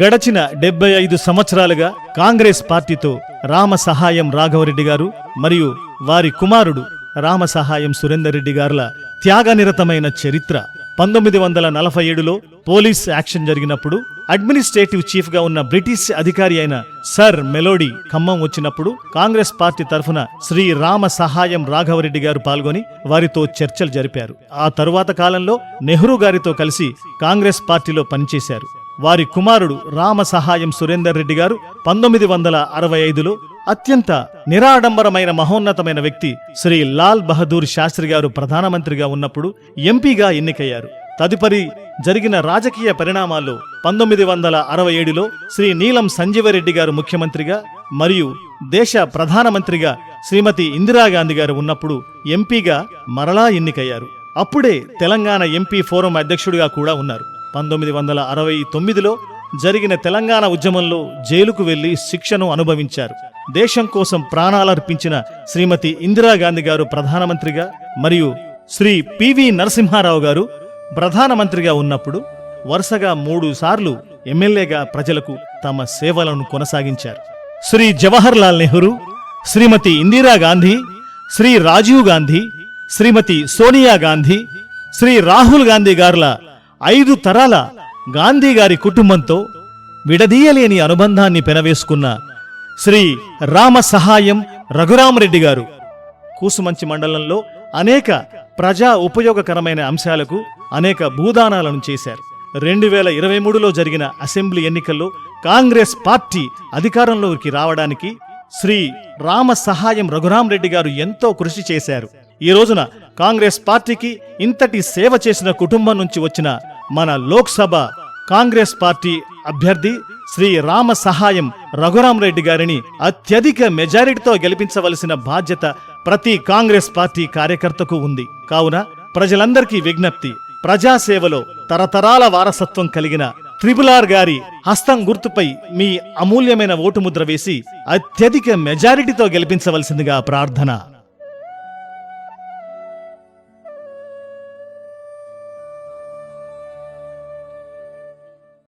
గడచిన 75 సంవత్సరాలుగా కాంగ్రెస్ పార్టీతో రామసహాయం రాఘవరెడ్డి గారు మరియు వారి కుమారుడు రామసహాయం సురేందర్ రెడ్డి గారుల త్యాగనిరతమైన చరిత్ర. 1947లో పోలీస్ యాక్షన్ జరిగినప్పుడు అడ్మినిస్ట్రేటివ్ చీఫ్ గా ఉన్న బ్రిటిష్ అధికారి అయిన సర్ మెలోడీ ఖమ్మం వచ్చినప్పుడు కాంగ్రెస్ పార్టీ తరఫున శ్రీ రామ సహాయం రాఘవరెడ్డి గారు పాల్గొని వారితో చర్చలు జరిపారు. ఆ తరువాత కాలంలో నెహ్రూ గారితో కలిసి కాంగ్రెస్ పార్టీలో పనిచేశారు. వారి కుమారుడు రామ సహాయం సురేందర్ రెడ్డి గారు 1965లో అత్యంత నిరాడంబరమైన మహోన్నతమైన వ్యక్తి శ్రీ లాల్ బహదూర్ శాస్త్రి గారు ప్రధానమంత్రిగా ఉన్నప్పుడు ఎంపీగా ఎన్నికయ్యారు. తదుపరి జరిగిన రాజకీయ పరిణామాల్లో 1967లో శ్రీ నీలం సంజీవరెడ్డి గారు ముఖ్యమంత్రిగా మరియు దేశ ప్రధానమంత్రిగా శ్రీమతి ఇందిరాగాంధీ గారు ఉన్నప్పుడు ఎంపీగా మరలా ఎన్నికయ్యారు. అప్పుడే తెలంగాణ ఎంపీ ఫోరం అధ్యక్షుడిగా కూడా ఉన్నారు. 1969లో జరిగిన తెలంగాణ ఉద్యమంలో జైలుకు వెళ్లి శిక్షను అనుభవించారు. దేశం కోసం ప్రాణాలర్పించిన శ్రీమతి ఇందిరాగాంధీ గారు ప్రధానమంత్రిగా మరియు శ్రీ పివి నరసింహారావు గారు ప్రధానమంత్రిగా ఉన్నప్పుడు వరుసగా 3 సార్లు ఎమ్మెల్యేగా ప్రజలకు తమ సేవలను కొనసాగించారు. శ్రీ జవహర్ లాల్ నెహ్రూ, శ్రీమతి ఇందిరాగాంధీ, శ్రీ రాజీవ్ గాంధీ, శ్రీమతి సోనియా గాంధీ, శ్రీ రాహుల్ గాంధీ గారుల 5 తరాల గాంధీ గారి కుటుంబంతో విడదీయలేని అనుబంధాన్ని పెనవేసుకున్న శ్రీ రామ సహాయం రఘురామరెడ్డి గారు కూసుమంచి మండలంలో అనేక ప్రజా ఉపయోగకరమైన అంశాలకు అనేక భూదానాలను చేశారు. 2023లో జరిగిన అసెంబ్లీ ఎన్నికల్లో కాంగ్రెస్ పార్టీ అధికారంలోకి రావడానికి శ్రీ రామ సహాయం రఘురామరెడ్డి గారు ఎంతో కృషి చేశారు. ఈ రోజున కాంగ్రెస్ పార్టీకి ఇంతటి సేవ చేసిన కుటుంబం నుంచి వచ్చిన మన లోక్సభ కాంగ్రెస్ పార్టీ అభ్యర్థి శ్రీ రామ సహాయం రఘురామరెడ్డి గారిని అత్యధిక మెజారిటీతో గెలిపించవలసిన బాధ్యత ప్రతి కాంగ్రెస్ పార్టీ కార్యకర్తకు ఉంది. కావున ప్రజలందరికీ విజ్ఞప్తి, ప్రజాసేవలో తరతరాల వారసత్వం కలిగిన RRR గారి హస్తం గుర్తుపై మీ అమూల్యమైన ఓటు ముద్ర వేసి అత్యధిక మెజారిటీతో గెలిపించవలసిందిగా ప్రార్థన.